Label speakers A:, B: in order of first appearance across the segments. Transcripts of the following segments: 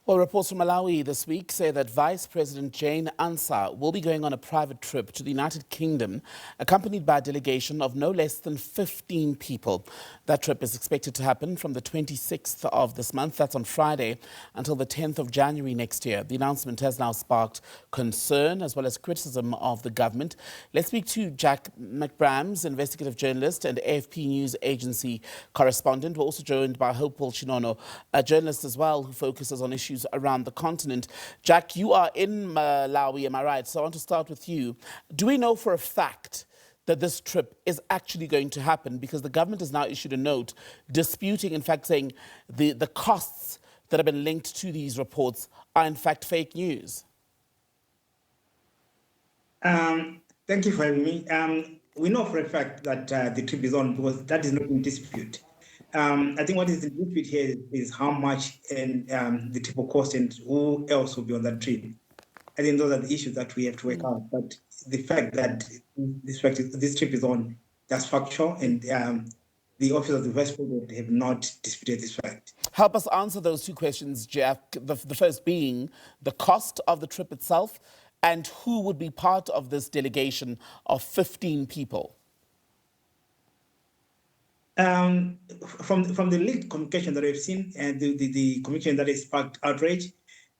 A: Well, reports from Malawi this week say that Vice President Jane Ansah will be going on a private trip to the United Kingdom, accompanied by a delegation of no less than 15 people. That trip is expected to happen from the 26th of this month, that's on Friday, until the 10th of January next year. The announcement has now sparked concern as well as criticism of the government. Let's speak to Jack McBrams, investigative journalist and AFP News Agency correspondent. We're also joined by Hopewell Chin'ono, a journalist as well who focuses on issues around the continent. Jack, you are in Malawi, am I right? So I want to start with you. Do we know for a fact that this trip is actually going to happen? Because the government has now issued a note disputing, in fact, saying the costs that have been linked to these reports are in fact fake news.
B: Thank you for having me. We know for a fact that the trip is on because that is not in dispute. I think what is in dispute here is how much and the trip will cost and who else will be on that trip. I think those are the issues that we have to work out. But the fact that this trip is on, that's factual, and the office of the Vice President have not disputed this fact.
A: Help us answer those two questions, Jack. The first being the cost of the trip itself and who would be part of this delegation of 15 people.
B: From the leaked communication that we've seen and the communication that has sparked outrage,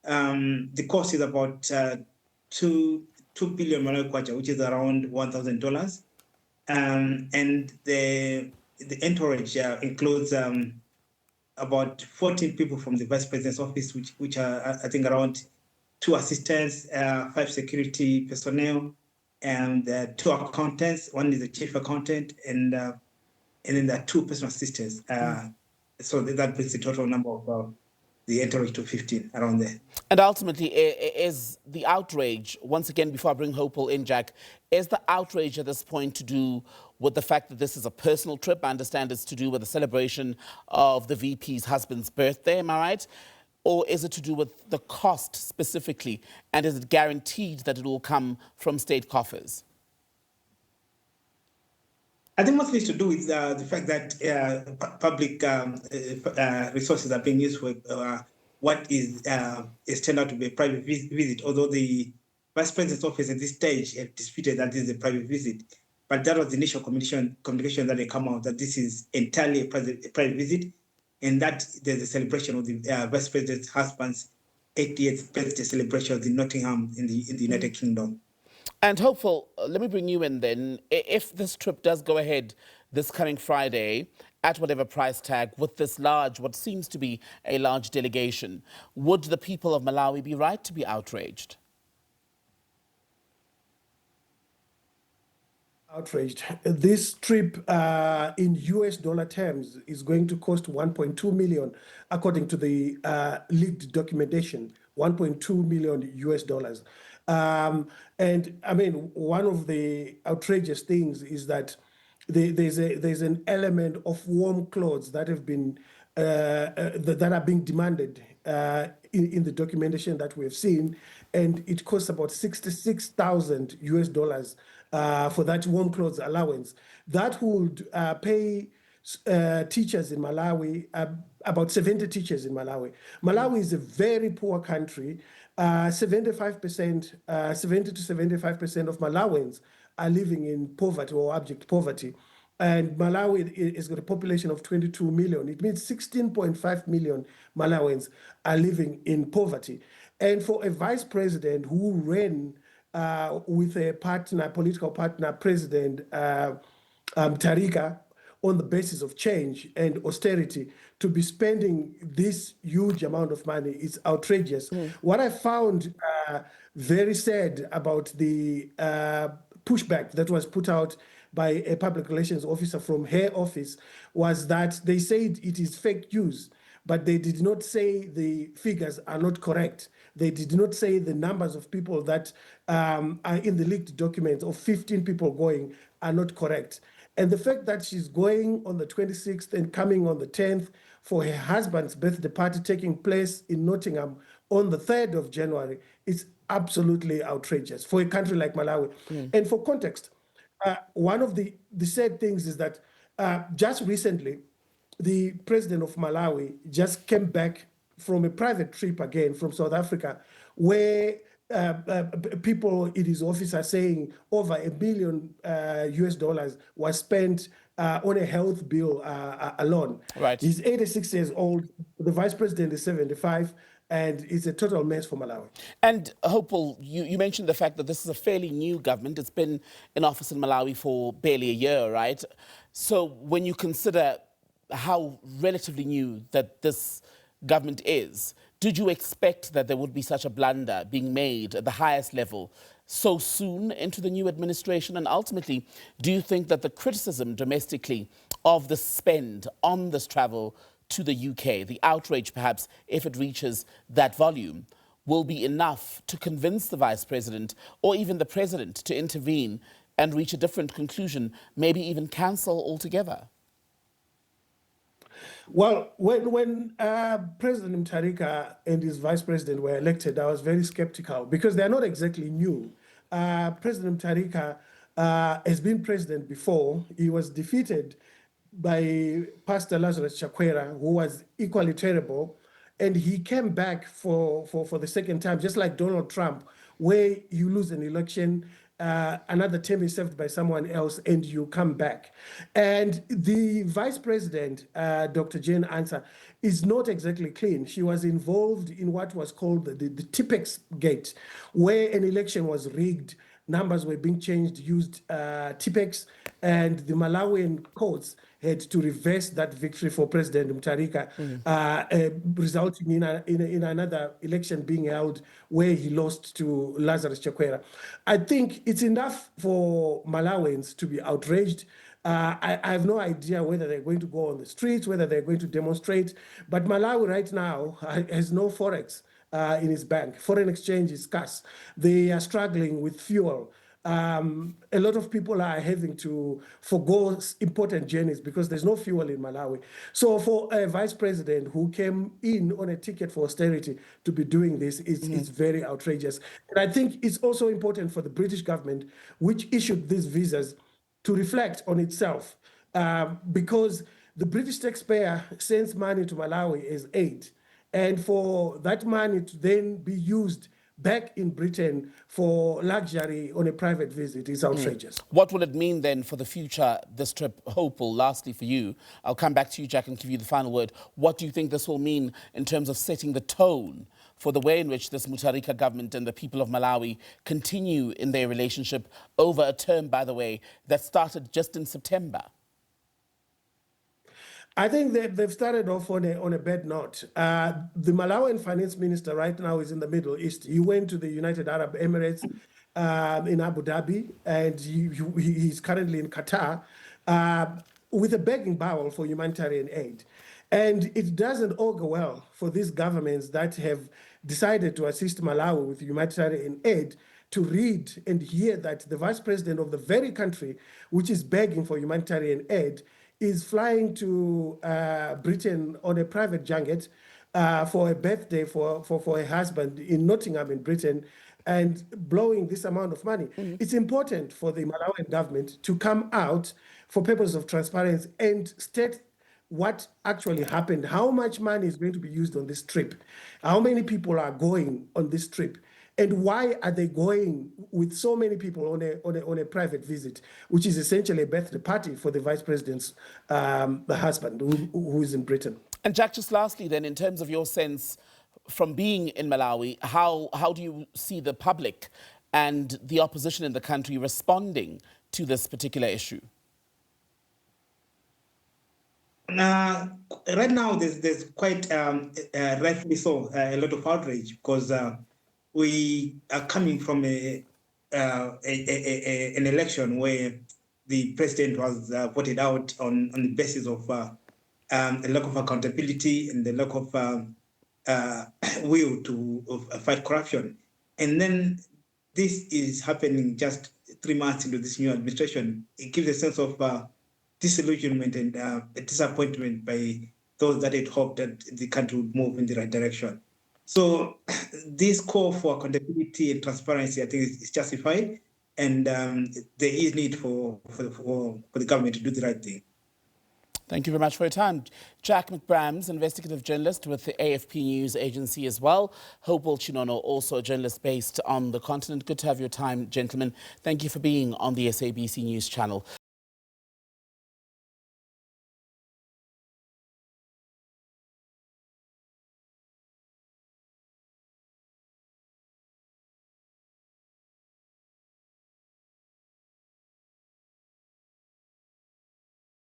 B: the cost is about 2 billion Malawi kwacha, which is around $1,000, and the entourage includes about 14 people from the Vice President's office, which are I think around 2 assistants, 5 security personnel, and 2 accountants. One is the chief accountant, and then there are 2 personal assistants. So that brings the total number of the entourage to 15, around there.
A: And ultimately, is the outrage, once again, before I bring Hopewell in, Jack, is the outrage at this point to do with the fact that this is a personal trip? I understand it's to do with the celebration of the VP's husband's birthday, am I right? Or is it to do with the cost specifically? And is it guaranteed that it will come from state coffers?
B: I think mostly it's to do with the fact that public resources are being used for what is turned out to be a private visit, although the Vice President's office at this stage have disputed that this is a private visit. But that was the initial communication that they come out, that this is entirely a private visit, and that there's a celebration of the Vice President's husband's 80th birthday celebration in Nottingham in the United Kingdom.
A: And Hopeful, let me bring you in then. If this trip does go ahead this coming Friday, at whatever price tag, with this large, what seems to be a large delegation, would the people of Malawi be right to be outraged?
C: Outraged. This trip in US dollar terms is going to cost 1.2 million, according to the leaked documentation, 1.2 million US dollars. And I mean, one of the outrageous things is that there's an element of warm clothes that have been that are being demanded in the documentation that we have seen, and it costs about 66,000 US dollars for that warm clothes allowance. That would pay teachers in Malawi, about 70 teachers in Malawi. Malawi is a very poor country. 75%, 70 to 75% of Malawians are living in poverty or abject poverty. And Malawi has got a population of 22 million. It means 16.5 million Malawians are living in poverty. And for a vice president who ran with a partner, political partner, President Tarika, on the basis of change and austerity, to be spending this huge amount of money is outrageous. What I found very sad about the pushback that was put out by a public relations officer from her office was that they said it is fake news, but they did not say the figures are not correct. They did not say the numbers of people that are in the leaked documents of 15 people going are not correct. And the fact that she's going on the 26th and coming on the 10th for her husband's birthday party taking place in Nottingham on the 3rd of January is absolutely outrageous for a country like Malawi. And for context, one of the sad things is that just recently, the president of Malawi just came back from a private trip again from South Africa, where people in his office are saying over $1 billion US was spent on a health bill alone.
A: Right.
C: He's 86 years old. The vice president is 75. And it's a total mess for Malawi.
A: And Hopewell, you mentioned the fact that this is a fairly new government. It's been in office in Malawi for barely a year, right? So when you consider how relatively new that this government is, did you expect that there would be such a blunder being made at the highest level so soon into the new administration? And ultimately, do you think that the criticism domestically of the spend on this travel to the UK, the outrage perhaps, if it reaches that volume, will be enough to convince the Vice President or even the President to intervene and reach a different conclusion, maybe even cancel altogether?
C: Well, when President Mutharika and his Vice President were elected, I was very skeptical because they're not exactly new. President Mutharika has been president before. He was defeated by Pastor Lazarus Chakwera, who was equally terrible. And he came back for the second time, just like Donald Trump, where you lose an election, another term is served by someone else, and you come back. And the vice president, Dr. Jane Ansah, is not exactly clean. She was involved in what was called the Tipex Gate, where an election was rigged, numbers were being changed, used Tipex, and the Malawian courts had to reverse that victory for President Mutharika, resulting in another election being held where he lost to Lazarus Chakwera. I think it's enough for Malawians to be outraged. I have no idea whether they're going to go on the streets, whether they're going to demonstrate, but Malawi right now has no forex in its bank. Foreign exchange is scarce. They are struggling with fuel. A lot of people are having to forgo important journeys because there's no fuel in Malawi. So for a vice president who came in on a ticket for austerity to be doing this, it's very outrageous. And I think it's also important for the British government, which issued these visas, to reflect on itself, because the British taxpayer sends money to Malawi as aid. And for that money to then be used back in Britain for luxury on a private visit is outrageous.
A: What will it mean then for the future, this trip, Hopewell? Lastly for you, I'll come back to you, Jack, and give you the final word. What do you think this will mean in terms of setting the tone for the way in which this Mutharika government and the people of Malawi continue in their relationship over a term, by the way, that started just in September?
C: I think they've started off on a bad note. The Malawian finance minister right now is in the Middle East. He went to the United Arab Emirates in Abu Dhabi, and he's currently in Qatar with a begging bowl for humanitarian aid. And it doesn't augur well for these governments that have decided to assist Malawi with humanitarian aid to read and hear that the vice president of the very country which is begging for humanitarian aid is flying to Britain on a private junket for a birthday for a husband in Nottingham in Britain and blowing this amount of money. It's important for the Malawian government to come out for purposes of transparency and state what actually happened, how much money is going to be used on this trip, how many people are going on this trip, and why are they going with so many people on a private visit, which is essentially a birthday party for the vice president's the husband who is in Britain.
A: And Jack, just lastly then, in terms of your sense from being in Malawi, how do you see the public and the opposition in the country responding to this particular issue?
B: Right now, there's quite, rightly so, a lot of outrage because we are coming from an election where the president was voted out on the basis of a lack of accountability and the lack of will to fight corruption. And then this is happening just 3 months into this new administration. It gives a sense of disillusionment and disappointment by those that had hoped that the country would move in the right direction. So this call for accountability and transparency, I think, is justified, and there is need for the government to do the right thing.
A: Thank you very much for your time. Jack McBrams, investigative journalist with the AFP News Agency as well. Hopewell Chin'ono, also a journalist based on the continent. Good to have your time, gentlemen. Thank you for being on the SABC News channel.